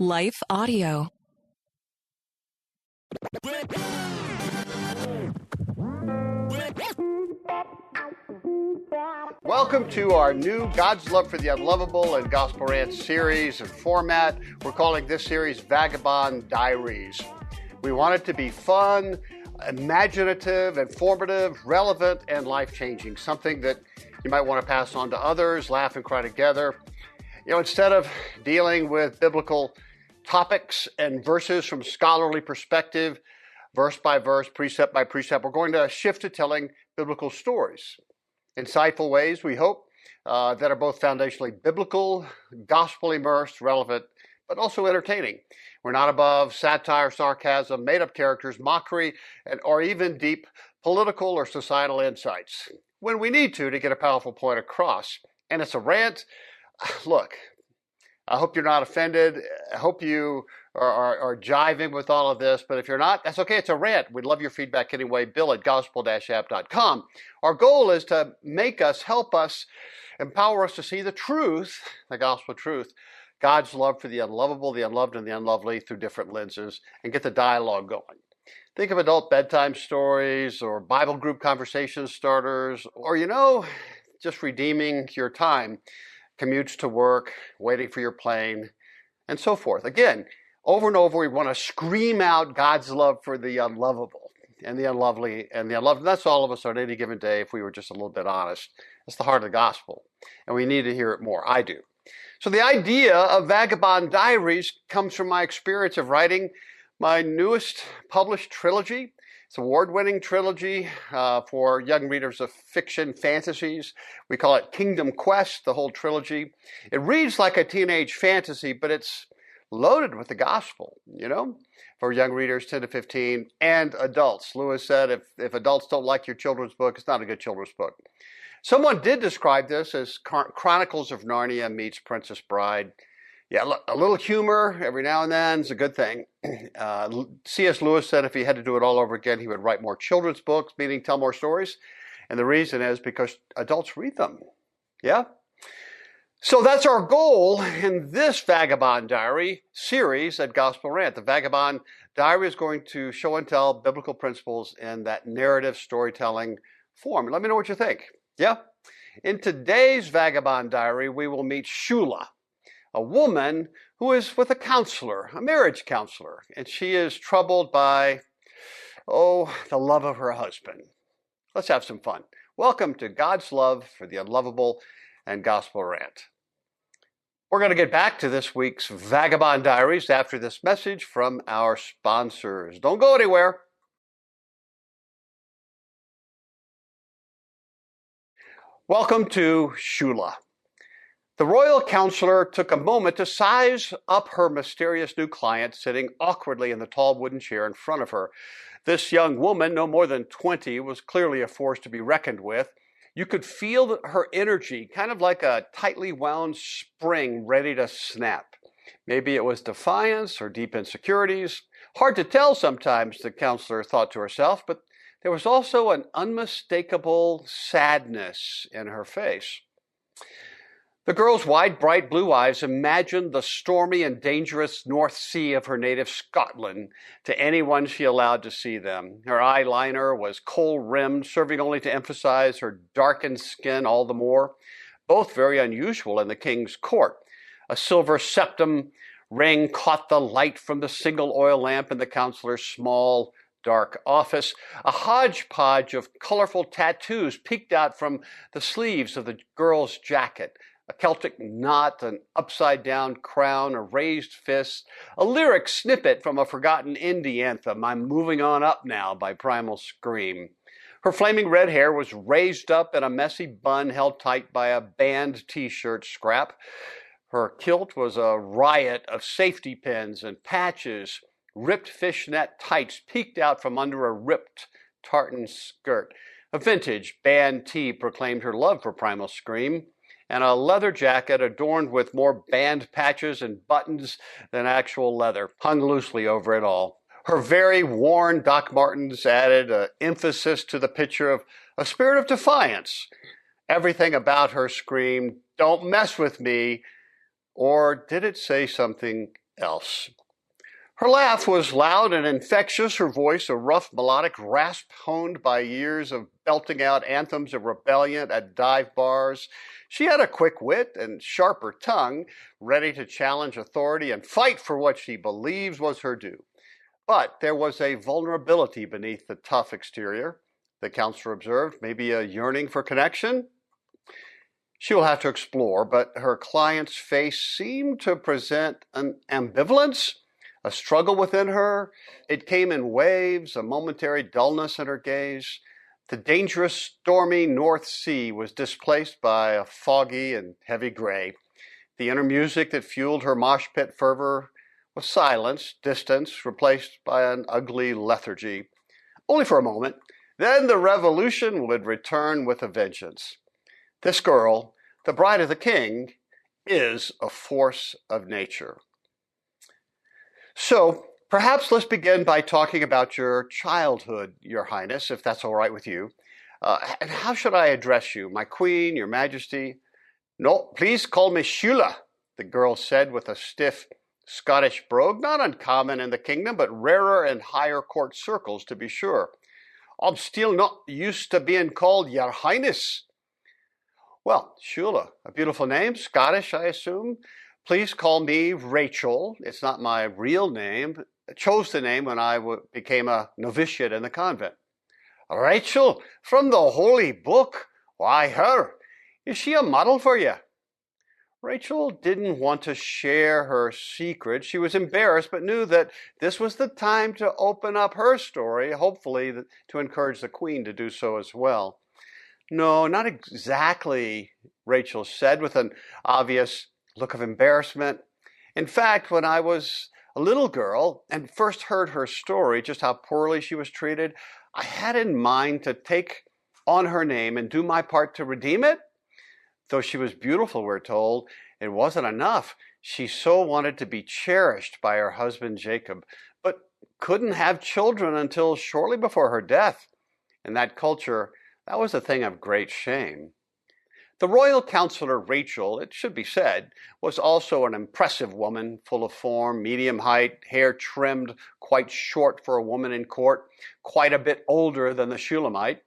Life Audio. Welcome to our new God's Love for the Unlovable and Gospel Rant series and format. We're calling this series Vagabond Diaries. We want it to be fun, imaginative, informative, relevant, and life-changing. Something that you might want to pass on to others, laugh and cry together. Instead of dealing with biblical topics and verses from scholarly perspective, verse by verse, precept by precept, we're going to shift to telling biblical stories. Insightful ways, we hope, that are both foundationally biblical, gospel immersed, relevant, but also entertaining. We're not above satire, sarcasm, made-up characters, mockery, or even deep political or societal insights when we need to get a powerful point across. And it's a rant. Look, I hope you're not offended. I hope you are jiving with all of this. But if you're not, that's okay. It's a rant. We'd love your feedback anyway. Bill at gospel-app.com. Our goal is to make us, help us, empower us to see the truth, the gospel truth, God's love for the unlovable, the unloved, and the unlovely through different lenses, and get the dialogue going. Think of adult bedtime stories or Bible group conversation starters, or, just redeeming your time, commutes to work, waiting for your plane, and so forth. Again, over and over, we want to scream out God's love for the unlovable and the unlovely and the unloved. And that's all of us on any given day if we were just a little bit honest. That's the heart of the gospel, and we need to hear it more. I do. So the idea of Vagabond Diaries comes from my experience of writing my newest published trilogy. It's an award-winning trilogy for young readers of fiction fantasies. We call it Kingdom Quest, the whole trilogy. It reads like a teenage fantasy, but it's loaded with the gospel, for young readers 10 to 15 and adults. Lewis said if adults don't like your children's book, it's not a good children's book. Someone did describe this as Chronicles of Narnia meets Princess Bride. Yeah, a little humor every now and then is a good thing. C.S. Lewis said if he had to do it all over again, he would write more children's books, meaning tell more stories. And the reason is because adults read them. Yeah? So that's our goal in this Vagabond Diary series at Gospel Rant. The Vagabond Diary is going to show and tell biblical principles in that narrative storytelling form. Let me know what you think. Yeah? In today's Vagabond Diary, we will meet Shula, a woman who is with a counselor, a marriage counselor, and she is troubled by, the love of her husband. Let's have some fun. Welcome to God's Love for the Unlovable and Gospel Rant. We're going to get back to this week's Vagabond Diaries after this message from our sponsors. Don't go anywhere. Welcome to Shula. The royal counselor took a moment to size up her mysterious new client sitting awkwardly in the tall wooden chair in front of her. This young woman, no more than 20, was clearly a force to be reckoned with. You could feel her energy, kind of like a tightly wound spring ready to snap. Maybe it was defiance or deep insecurities. Hard to tell sometimes, the counselor thought to herself, but there was also an unmistakable sadness in her face. The girl's wide, bright blue eyes imagined the stormy and dangerous North Sea of her native Scotland to anyone she allowed to see them. Her eyeliner was kohl-rimmed, serving only to emphasize her darkened skin all the more, both very unusual in the king's court. A silver septum ring caught the light from the single oil lamp in the counselor's small, dark office. A hodgepodge of colorful tattoos peeked out from the sleeves of the girl's jacket. A Celtic knot, an upside-down crown, a raised fist, a lyric snippet from a forgotten indie anthem, I'm Moving On Up Now by Primal Scream. Her flaming red hair was raised up in a messy bun held tight by a band t-shirt scrap. Her kilt was a riot of safety pins and patches. Ripped fishnet tights peeked out from under a ripped tartan skirt. A vintage band tee proclaimed her love for Primal Scream, and a leather jacket adorned with more band patches and buttons than actual leather hung loosely over it all. Her very worn Doc Martens added an emphasis to the picture of a spirit of defiance. Everything about her screamed, "Don't mess with me," or did it say something else. Her laugh was loud and infectious, her voice a rough melodic rasp honed by years of belting out anthems of rebellion at dive bars. She had a quick wit and sharper tongue, ready to challenge authority and fight for what she believes was her due. But there was a vulnerability beneath the tough exterior, the counselor observed, maybe a yearning for connection. She will have to explore, but her client's face seemed to present an ambivalence, a struggle within her. It came in waves, a momentary dullness in her gaze. The dangerous, stormy North Sea was displaced by a foggy and heavy gray. The inner music that fueled her mosh pit fervor was silence, distance, replaced by an ugly lethargy. Only for a moment. Then the revolution would return with a vengeance. This girl, the bride of the king, is a force of nature. So, perhaps let's begin by talking about your childhood, Your Highness, if that's all right with you. And how should I address you? My queen, your majesty? No, please call me Shula, the girl said with a stiff Scottish brogue, not uncommon in the kingdom, but rarer in higher court circles, to be sure. I'm still not used to being called Your Highness. Well, Shula, a beautiful name, Scottish, I assume. Please call me Rachel. It's not my real name. I chose the name when I became a novitiate in the convent. Rachel, from the Holy Book? Why, her. Is she a model for you? Rachel didn't want to share her secret. She was embarrassed, but knew that this was the time to open up her story, hopefully to encourage the queen to do so as well. No, not exactly, Rachel said with an obvious look of embarrassment. In fact, when I was a little girl and first heard her story, just how poorly she was treated, I had in mind to take on her name and do my part to redeem it. Though she was beautiful, we're told, it wasn't enough. She so wanted to be cherished by her husband Jacob, but couldn't have children until shortly before her death. In that culture, that was a thing of great shame. The royal counselor Rachel, it should be said, was also an impressive woman, full of form, medium height, hair trimmed quite short for a woman in court, quite a bit older than the Shulamite.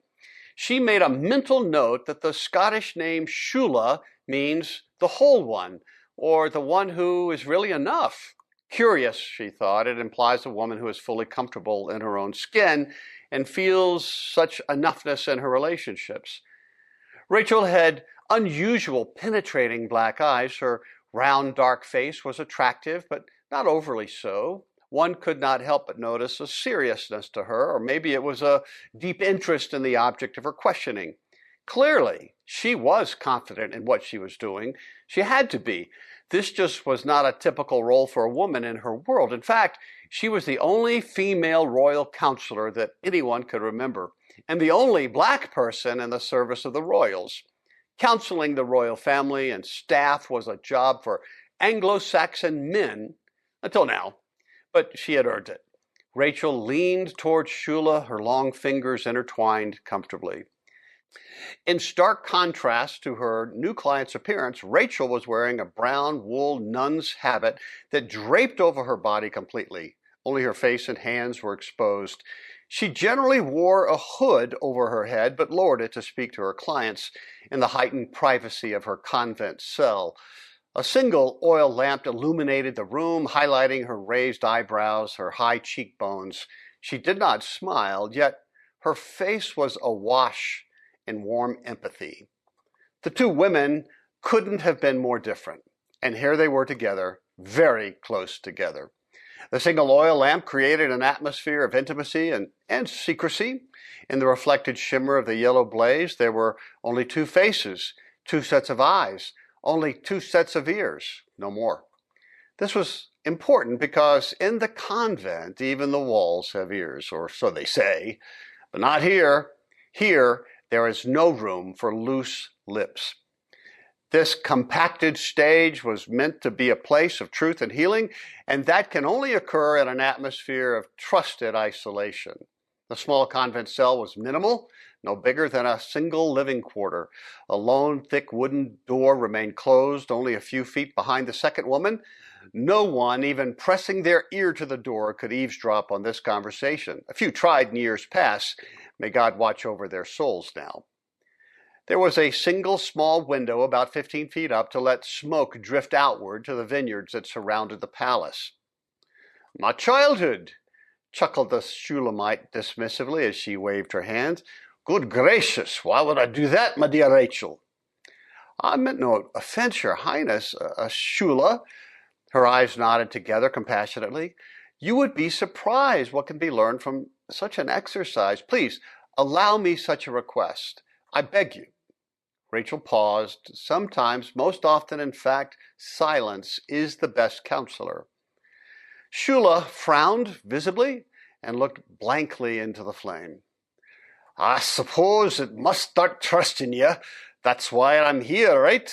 She made a mental note that the Scottish name Shula means the whole one, or the one who is really enough. Curious, she thought, it implies a woman who is fully comfortable in her own skin and feels such enoughness in her relationships. Rachel had unusual, penetrating black eyes. Her round, dark face was attractive, but not overly so. One could not help but notice a seriousness to her, or maybe it was a deep interest in the object of her questioning. Clearly, she was confident in what she was doing. She had to be. This just was not a typical role for a woman in her world. In fact, she was the only female royal counselor that anyone could remember, and the only black person in the service of the royals. Counseling the royal family and staff was a job for Anglo-Saxon men until now, but she had earned it. Rachel leaned toward Shula, her long fingers intertwined comfortably. In stark contrast to her new client's appearance, Rachel was wearing a brown wool nun's habit that draped over her body completely. Only her face and hands were exposed. She generally wore a hood over her head, but lowered it to speak to her clients in the heightened privacy of her convent cell. A single oil lamp illuminated the room, highlighting her raised eyebrows, her high cheekbones. She did not smile, yet her face was awash in warm empathy. The two women couldn't have been more different, and here they were together, very close together. The single oil lamp created an atmosphere of intimacy and secrecy. In the reflected shimmer of the yellow blaze, there were only two faces, two sets of eyes, only two sets of ears, no more. This was important because in the convent, even the walls have ears, or so they say, but not here. Here, there is no room for loose lips. This compacted stage was meant to be a place of truth and healing, and that can only occur in an atmosphere of trusted isolation. The small convent cell was minimal, no bigger than a single living quarter. A lone, thick wooden door remained closed only a few feet behind the second woman. No one, even pressing their ear to the door, could eavesdrop on this conversation. A few tried in years past. May God watch over their souls now. There was a single small window about 15 feet up to let smoke drift outward to the vineyards that surrounded the palace. "My childhood," chuckled the Shulamite dismissively as she waved her hand. "Good gracious, why would I do that, my dear Rachel?" "I meant no offense, Your Highness. Shula," her eyes nodded together compassionately. "You would be surprised what can be learned from such an exercise. Please, allow me such a request. I beg you." Rachel paused. Sometimes, most often, in fact, silence is the best counselor. Shula frowned visibly and looked blankly into the flame. "I suppose it must start trusting you. That's why I'm here, right?"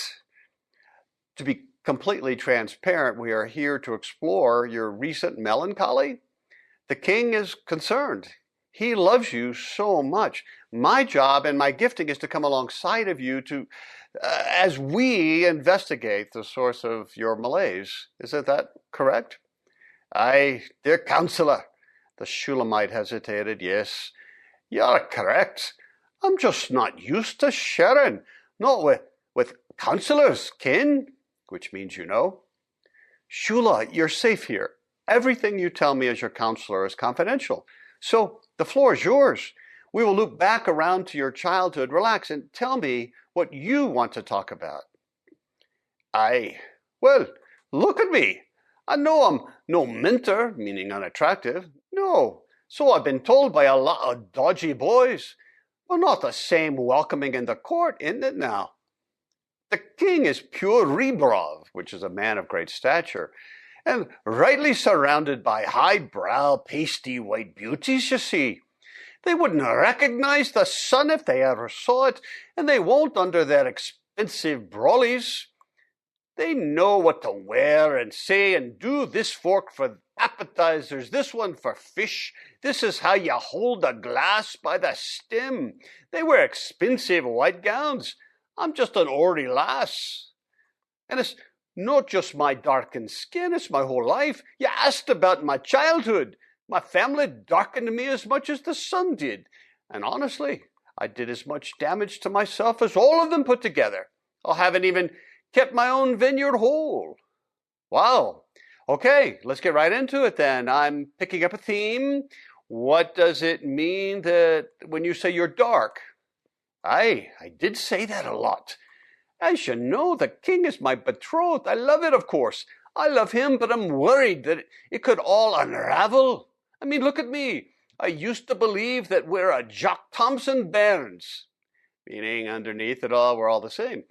To be completely transparent, we are here to explore your recent melancholy. The king is concerned. He loves you so much. My job and my gifting is to come alongside of you as we investigate the source of your malaise. Isn't that correct? "Aye, dear counselor," the Shulamite hesitated. "Yes, you're correct. I'm just not used to sharing, not with counselors, kin," which means you know. "Shula, you're safe here. Everything you tell me as your counselor is confidential. So the floor is yours. We will loop back around to your childhood. Relax and tell me what you want to talk about." "Aye, well, look at me. I know I'm no minter, meaning unattractive. No, so I've been told by a lot of dodgy boys. But not the same welcoming in the court, isn't it now? The king is pure Rebrov, which is a man of great stature, and rightly surrounded by high-brow, pasty white beauties, you see. They wouldn't recognize the sun if they ever saw it, and they won't under their expensive brollies. They know what to wear and say and do. This fork for appetizers, this one for fish. This is how you hold a glass by the stem. They wear expensive white gowns. I'm just an ordinary lass. And it's not just my darkened skin, it's my whole life. You asked about my childhood. My family darkened me as much as the sun did. And honestly, I did as much damage to myself as all of them put together. I haven't even kept my own vineyard whole." Wow. Okay, let's get right into it then. I'm picking up a theme. What does it mean that when you say you're dark? I did say that a lot. As you know, the king is my betrothed. I love it, of course. I love him, but I'm worried that it could all unravel. I mean, look at me. I used to believe that we're a Jock Thompson bairns, meaning underneath it all, we're all the same.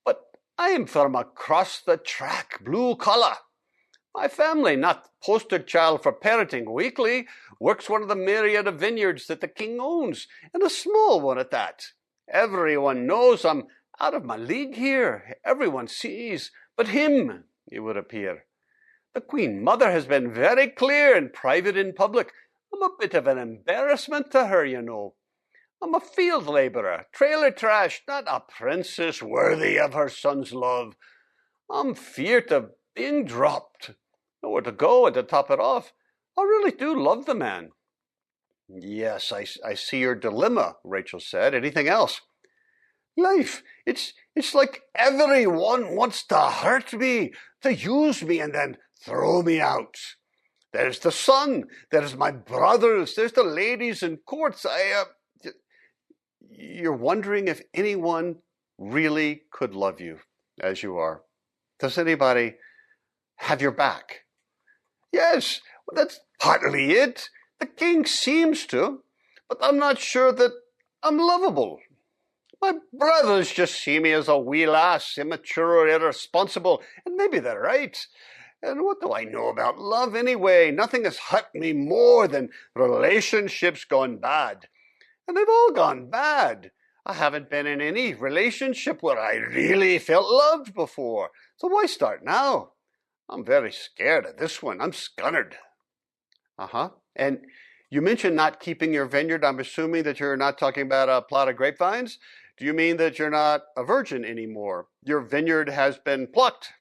But I am from across the track, blue collar. My family, not poster child for parenting weekly, works one of the myriad of vineyards that the king owns, and a small one at that. Everyone knows I'm out of my league here. Everyone sees, but him, it would appear. The Queen Mother has been very clear in private and public. I'm a bit of an embarrassment to her, you know. I'm a field labourer, trailer trash, not a princess worthy of her son's love. I'm feared of being dropped. Nowhere to go, and to top it off, I really do love the man." "Yes, I see your dilemma," Rachel said. "Anything else?" "Life, it's like everyone wants to hurt me, to use me and then throw me out. There's the sun, there's my brothers, there's the ladies in courts. You're wondering if anyone really could love you as you are. Does anybody have your back?" "Yes, well, that's partly it. The king seems to, but I'm not sure that I'm lovable. My brothers just see me as a wee lass, immature or irresponsible, and maybe they're right. And what do I know about love anyway? Nothing has hurt me more than relationships gone bad. And they've all gone bad. I haven't been in any relationship where I really felt loved before. So why start now? I'm very scared of this one. I'm scunnered." Uh-huh. And you mentioned not keeping your vineyard. I'm assuming that you're not talking about a plot of grapevines. Do you mean that you're not a virgin anymore? Your vineyard has been plucked.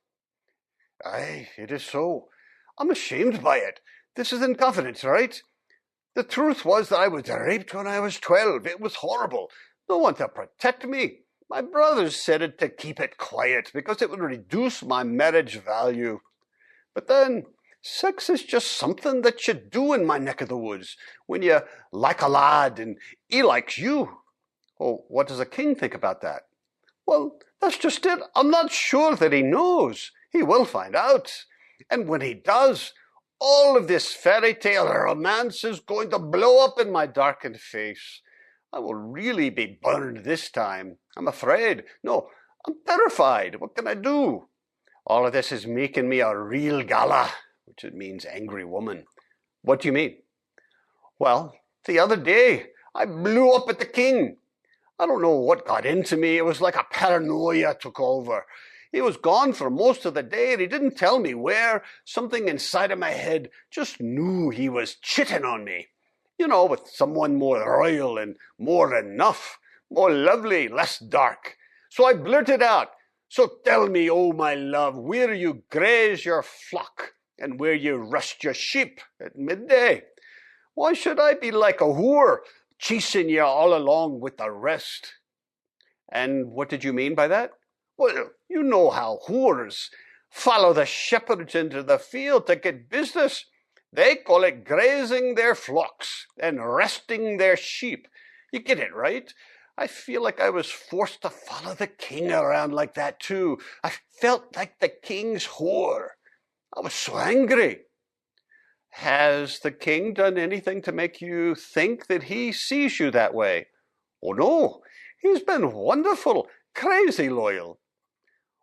Aye, it is so. I'm ashamed by it. This is in confidence, right? The truth was that I was raped when I was 12. It was horrible. No one to protect me. My brothers said it to keep it quiet because it would reduce my marriage value. But then, sex is just something that you do in my neck of the woods when you like a lad and he likes you. Oh, what does a king think about that? Well, that's just it. I'm not sure that he knows. He will find out. And when he does, all of this fairy tale romance is going to blow up in my darkened face. I will really be burned this time. I'm afraid. No, I'm terrified. What can I do? All of this is making me a real gala, which means angry woman. What do you mean? Well, the other day, I blew up at the king. I don't know what got into me. It was like a paranoia took over. He was gone for most of the day and he didn't tell me where. Something inside of my head just knew he was cheating on me. You know, with someone more royal and more enough, more lovely, less dark. So I blurted out, "So tell me, oh my love, where you graze your flock and where you rest your sheep at midday. Why should I be like a whore, chasing you all along with the rest?" And what did you mean by that? Well, you know how whores follow the shepherds into the field to get business. They call it grazing their flocks and resting their sheep. You get it, right? I feel like I was forced to follow the king around like that too. I felt like the king's whore. I was so angry. Has the king done anything to make you think that he sees you that way? Oh no, he's been wonderful, crazy loyal.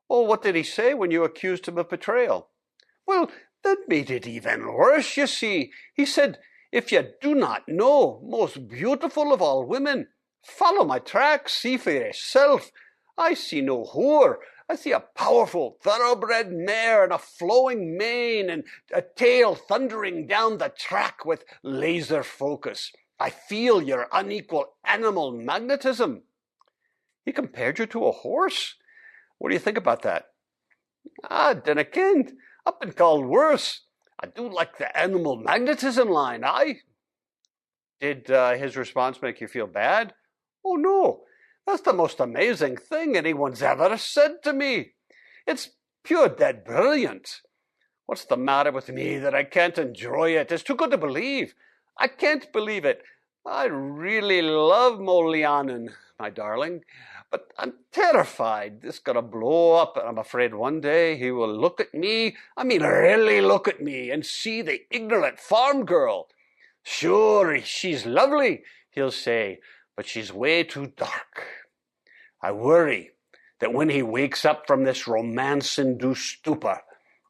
Oh, what did he say when you accused him of betrayal? Well, that made it even worse, you see. He said, "If you do not know, most beautiful of all women, follow my tracks, see for yourself. I see no whore. I see a powerful, thoroughbred mare and a flowing mane and a tail thundering down the track with laser focus. I feel your unequal animal magnetism." He compared you to a horse? What do you think about that? Then again, I've been called worse. I do like the animal magnetism line, aye. Did his response make you feel bad? Oh no, that's the most amazing thing anyone's ever said to me. It's pure dead brilliant. What's the matter with me that I can't enjoy it? It's too good to believe. I can't believe it. I really love Molianen, my darling, but I'm terrified this is going to blow up. I'm afraid one day he will look at me, really look at me and see the ignorant farm girl. "Sure, she's lovely," he'll say, "but she's way too dark." I worry that when he wakes up from this romance-induced stupor,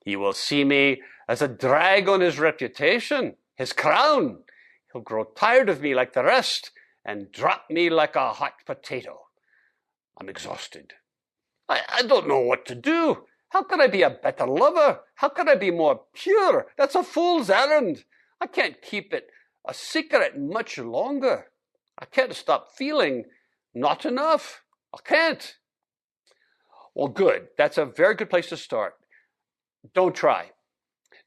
he will see me as a drag on his reputation, his crown. He'll grow tired of me like the rest and drop me like a hot potato. I'm exhausted. I don't know what to do. How can I be a better lover? How can I be more pure? That's a fool's errand. I can't keep it a secret much longer. I can't stop feeling not enough. I can't. Well, good. That's a very good place to start. Don't try.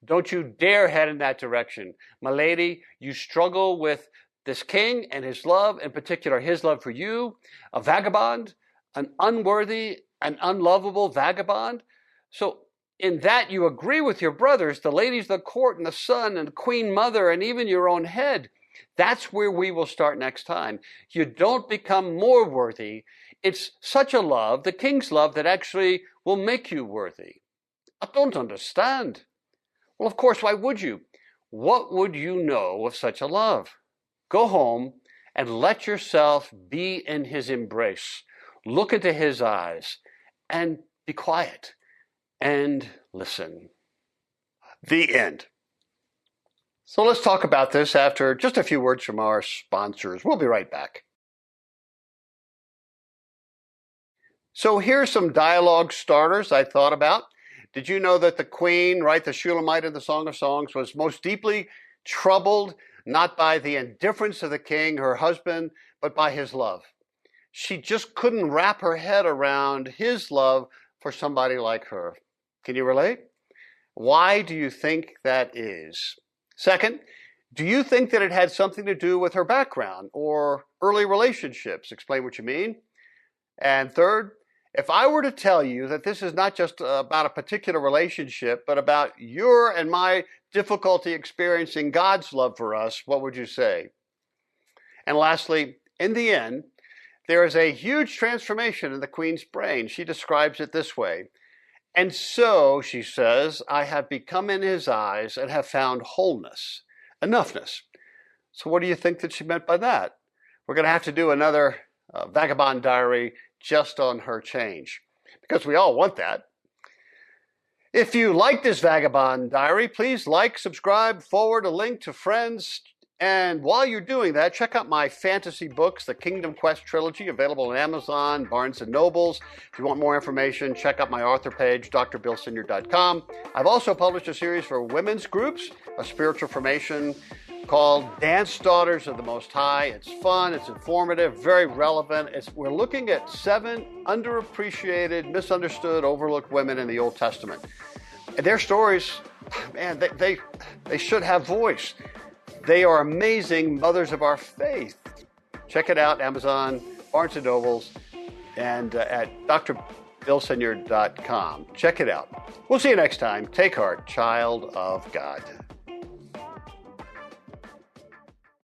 Don't you dare head in that direction. My lady, you struggle with this king and his love, in particular his love for you, a vagabond, an unworthy, an unlovable vagabond. So in that you agree with your brothers, the ladies of the court and the sun and the queen mother and even your own head. That's where we will start next time. You don't become more worthy. It's such a love, the king's love, that actually will make you worthy. I don't understand. Well, of course, why would you? What would you know of such a love? Go home and let yourself be in his embrace. Look into his eyes and be quiet and listen. The end. So let's talk about this after just a few words from our sponsors. We'll be right back. So here's some dialogue starters I thought about. Did you know that the queen, right, the Shulamite in the Song of Songs, was most deeply troubled, not by the indifference of the king, her husband, but by his love? She just couldn't wrap her head around his love for somebody like her. Can you relate? Why do you think that is? Second, do you think that it had something to do with her background or early relationships? Explain what you mean. And third, if I were to tell you that this is not just about a particular relationship, but about your and my difficulty experiencing God's love for us, what would you say? And lastly, in the end, there is a huge transformation in the Queen's brain. She describes it this way. And so, she says, I have become in his eyes and have found wholeness, enoughness. So what do you think that she meant by that? We're going to have to do another Vagabond Diary just on her change, because we all want that. If you like this Vagabond Diary, please like, subscribe, forward a link to friends. And while you're doing that, check out my fantasy books, the Kingdom Quest trilogy, available on Amazon, Barnes & Nobles. If you want more information, check out my author page, drbillsenior.com. I've also published a series for women's groups, a spiritual formation called Dance Daughters of the Most High. It's fun, it's informative, very relevant. We're looking at 7 underappreciated, misunderstood, overlooked women in the Old Testament. And their stories, man, they should have voice. They are amazing mothers of our faith. Check it out, Amazon, Barnes & Nobles, and at drbillsenior.com. Check it out. We'll see you next time. Take heart, child of God.